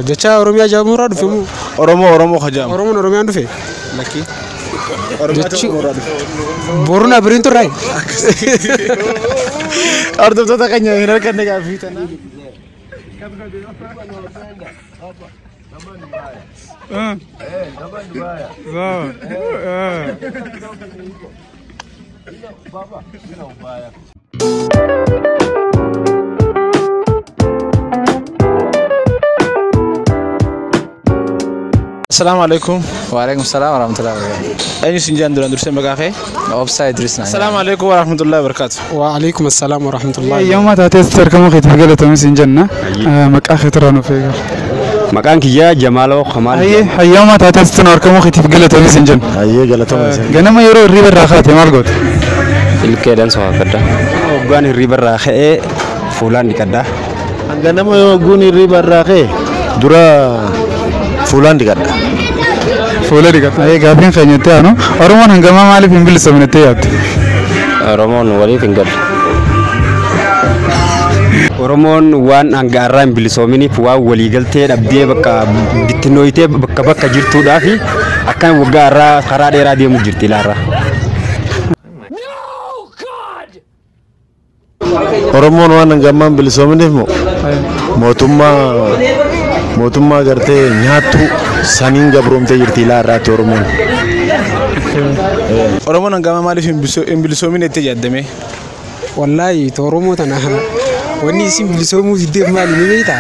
jecha Oromiyaa jaamura dhufemu Oromoo khajam Oromiyaan dhufe laki Boruna birintu rai Ordoftoota keenya hin arganne gaaffii tana السلام عليكم. وعليكم السلام ورحمة الله وبركاته. أين سنجان دولان درسين بقاخي؟ أوبسايد درسنا. السلام عليكم ورحمة الله وبركاته. وعليكم السلام ورحمة الله. يوم ما تاتيستر كم خيت بقولة تمسين جنة مكاخي ترانو فيك. مكانك يا جماله خمال. أيه يوم ما تاتيستر كم خيت بقولة تمسين جنة. أيه قالة تمسين. جنا ما يرو الريبر راخات يا مالقط. الكيدان سوا كده. وقان الريبر راخة فلان كده. جنا ما يقول الريبر راخة درا فلان كده. فولا ديكات أيه قابين خيني تيانو أرومان هنگما مالي فيمبل سمنة تيات أرومان ولي فينجر أرومان وان هنگارام بلسوميني فوا ولي قلتي أبدي بكا بتنويتي بكا جرتو دافي أكان وقارا خرا ديرا دي مجرتي لارا أرومان وان هنگما بلسوميني موتوما قرتي نياتو سانين قبروم تجرتي لا رات Oromoon hangama maaliif hin bilisoomine itti yaadame? Wallahi Oromoo tana wanni isin bilisoomuu diddeef maali ni beekta?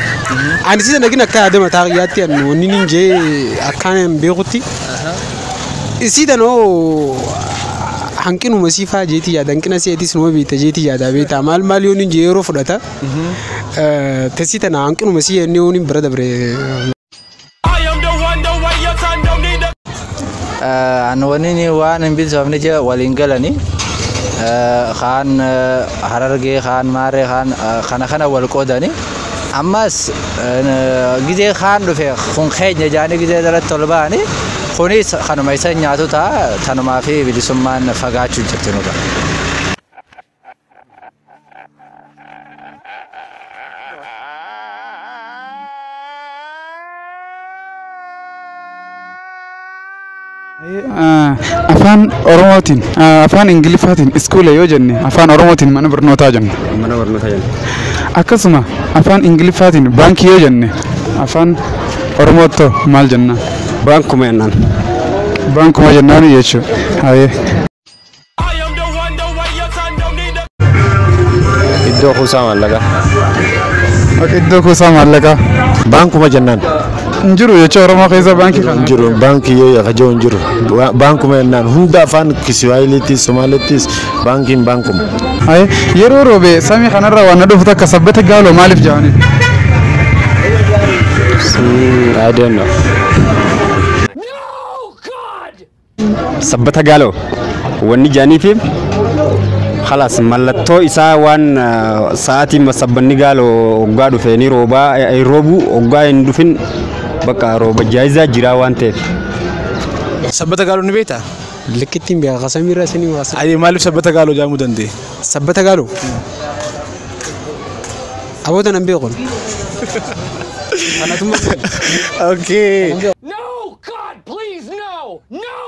Ani si nagin akka adama taa'iyyaatti an wanni ninjee akkaan beekutti. Isi danoo hanqinuma siifaa jeetii yaada hanqina seetis numa beekta jeetii yaada beekta maal yoo ninjee yeroo fudhata. Tasi tana hanqinuma si yennee waniin bira dabre. أنا ونيني وأنا نبيل سوامني جا والإنجلاني خان هررجي خان ماري خان والكوداني أماس جزء خان رفيق خون خيج نجاني جزء دلت طلباني خوني خانو ما يسأل نياتو تا ثانو ما في بيلسمان فقاعد جبتينو ده أفان أوروماتين أفان إنجليزاتين إسكولة يوجني أفان أوروماتين من برنوتا جن أكسمة أفان إنجليزاتين بانك يوجني أفان أوروماتو مال جنة بانكو مينان بانكو ما جنان يشو هاي إدو خسام لغا إدو خسام لغا بانكو ما جنان نجرو يشو أوروما خيزا بانكي نجرو بانكي يو خجو نجرو بانكو ما جنان هندا فان كسواليتيس سوماليتيس بانكين بانكو هاي يرو روبي سامي خنرا وانا دفتا كسبت قالو مالف جواني I don't know. سبتها قالوا وني جاني فيم خلاص ملتو إسا وان ساعتي مسبني قالوا قادو فيني روبا أي روبو وقا يندفن بقى روبا جايزة جرا وان تيف سبتها قالوا نبيتا لكتين بيا غسامي راسني واسم أي مالف سبتها قالوا جامو دندي سبتها قالوا أبودا نبيقول أنا ثم أوكي No God please no no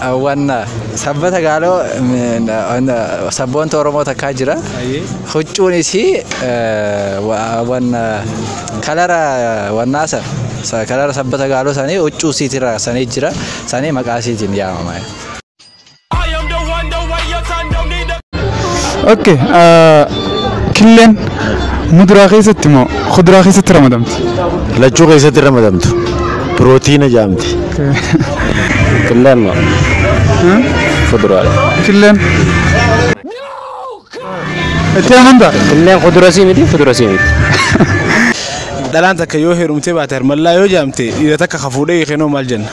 وانا سبت قالوا من أنا سبون تورمو تكاجرا خشوني شيء وانا كلارا والناس كلارا سبت قالوا سني وشوسي ترى سني جرا سني مقاسي تنيا ماي أوكي كلن مدرا خيست مو خضرا خيست رمضمت لا شو خيست رمضمت بروتين جامد كلن ما خضرا كلن تيامندا كلن خضرا سيمتي خضرا سيمتي دلانتا كيو هيرومتي باتر ملا يو جامتي إذا تك خفودي خينو مال جنة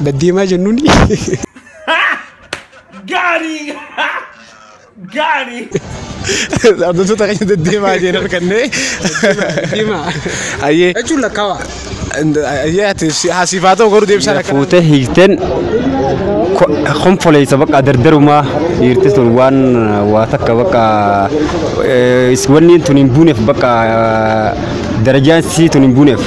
بدي ما جنوني Gary Gary أردت تغير الدماء جينا كنّي ديما أيه أجول لك كوا أيه حسيفاته وقرو ديم سنة فوته هيتن خنفليس بقى دردرما يرتسل وان واتك بقى اسوني تونين بونف بقى درجات سي تونين بونف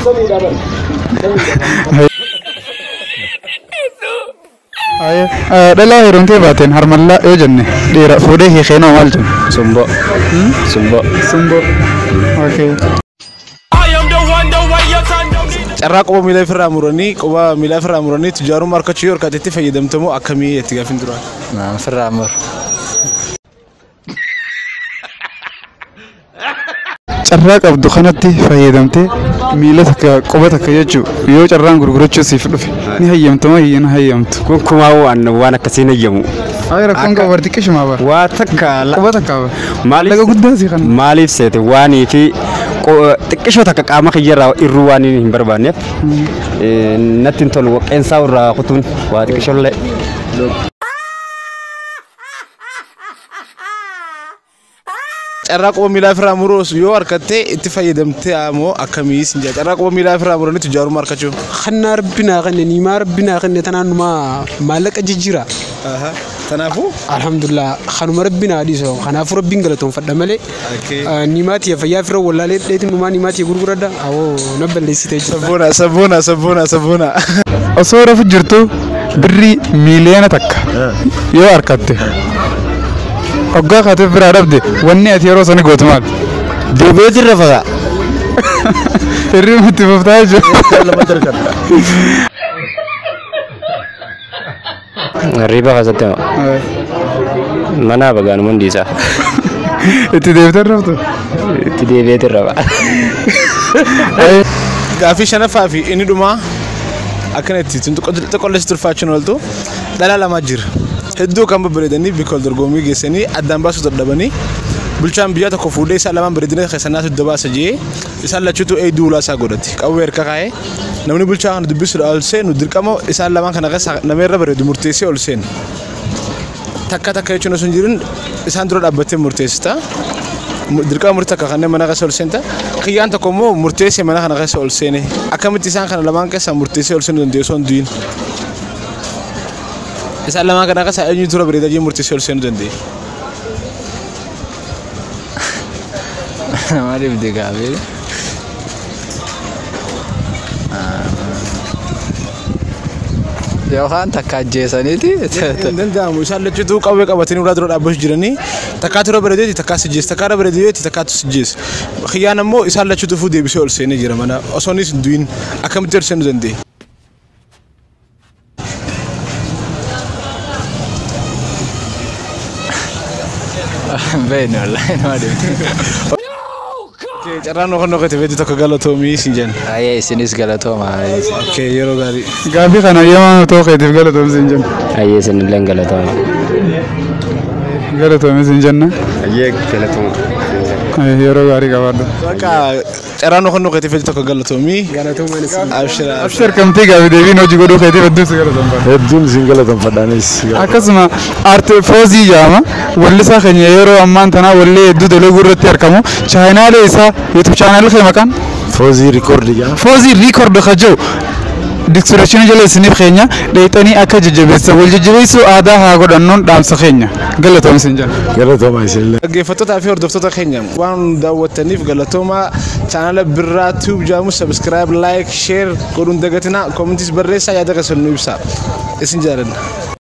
دلا هيرونتي باتين هرملا يوجني ديرا فودي هي خينو مالجن سمبو اوكي Carraa qoba miila ifirraa muranii qoba miila ifirraa muranii tujaaru markachuu yoo argatetti fayyadamtamoo akkamii itti gaafin duraan? Naan firraa mur. carraa qabdu kanatti fayyadamtee miila takka qoba takka jechuun yoo carraan gurgurachuu siif dhufe ni hayyamtama hiyyana hayyamtu. kun kumaa waan akkasiin hayyamu. Ayra kun qabar xiqqishuma bara. Waa takka qoba takka maaliif laga guddaa si kana. Maaliif seete waanii fi xiqqishoo takka qaama kiyyarraa irruu waan hin barbaanneef natti hin tolu qeensaa irraa kutuun waa xiqqishoollee. Carraa qoba miila ifirraa muruus yoo argatte itti fayyadamtee ammoo akkamii sinjaa carraa qoba miila ifirraa muranii tujaaru markachuu. Xannaa rabbinaa qanne niimaa rabbinaa qanne tanaanuma maallaqa jijjiira. Kanaafuu alhamdulillah kanuma rabbinaa dhiisoo kanaafuu rabbiin galatoonfadha malee niimaati fayyaa fira wallaalee dheetiin numaa niimaati gurguradda awoo na balleessitee jirta. Sabboona. Osoo rafu jirtu birrii miiliyoona takka yoo argatte. Oggaa kaatee biraa dhabde wanni ati yeroo sana gootu maal? Deebi'eetii rafaa. Hirriba itti fuftaa jechuudha. Riba kasatti mana bagaan mundiisa. Itti deebitee raftu? Itti deebi'eetii raba. Gaaffii shanaffaa fi inni dhumaa akkanatti xiqqolleessi turfaachuun ooltu dhala lama jira. Hedduu kan babbareedanii bikol dorgommii geessanii addaan baasuu dadhabanii bulchaan biyya tokko fuudhee isaan lamaan bareedina keessanaatu dabaasa jee isaan lachuutu eedduu ulaasaa godhatti qawwee harka kaa'ee namni bulchaa kana dubbisuudha ol seenu dirqama isaan lamaan kana keessa nameerra bareedu murteessee ol seenu takka jechuun osoo hin jirin isaan dura dhaabbattee murteessita dirqama murtii takka kanneen mana keessa ol seenta kiyyaan tokko immoo murteessee mana kana keessa ol seene akkamitti isaan kana lamaan keessa murteessee ol seenu dandeessu osoo hin du'in. Isaan lamaan kana keessa eenyu dura bareedaa jee murteessee ol seenuu dandeenya. Maaliif deegaabee? Yookaan takka ajjeesaniiti. Danda'amu isaan lachuutu qawwee qabatanii ulaa dura dhaabbachuu jiranii takkaatu dura bareedeeti takkaa sijjees takkaa dura bareedeeti takkaatu sijjees. Kiyyaan ammoo isaan lachuutu fuu deebisee ol seenee jira mana osoo inni hin du'in akkamitti ol seenuu dandeenya. Bene, online maaliif? Carraan noqonnoo kati fedhi tokko galatoomii siin jenna. Ayyee isinis galatooma. Yeroo gaarii. Gaaffii kana yeemaa ta'uu keetiif galatoomii siin jenna. Ayyee isinillee galatooma. Galatoomii siin jenna. Ayyee galatooma. Yeroo gaarii qabaadha. Bakka carraan noqonnoo kati fedhi tokko galatoomii. Galatoomanis. Abshir kamtii gaaffii deebiin hojii godhuu keetiif hedduun si galatoomfadha. Hedduun siin galatoomfadhaanis. Akkasuma aartii foozii jedhama. Wallisaa keenya yeroo ammaan tanaa wallee hedduu dalaguu irratti argamu. Chaayinaalee isaa YouTube chaanaal kee maqaan? Foozii riikoordi jedhama. Foozii riikoordi kajoo. Diksirashinii jala isiniif keenya dheexanii akka jajjabeessa wal jajjabeessuu aadaa haa godhannoon dhaamsa keenya galatooma isin jenna. Galatooma isinillee. Dhaggeeffattootaa fi hordoftoota keenya waan daawwattaniif galatooma chaanaala birraa tuub jaamu sabskiraayib laayik sheer godhuun dagatina koomentis barreessaa yaada keessan nu ibsaa isin jaalanna.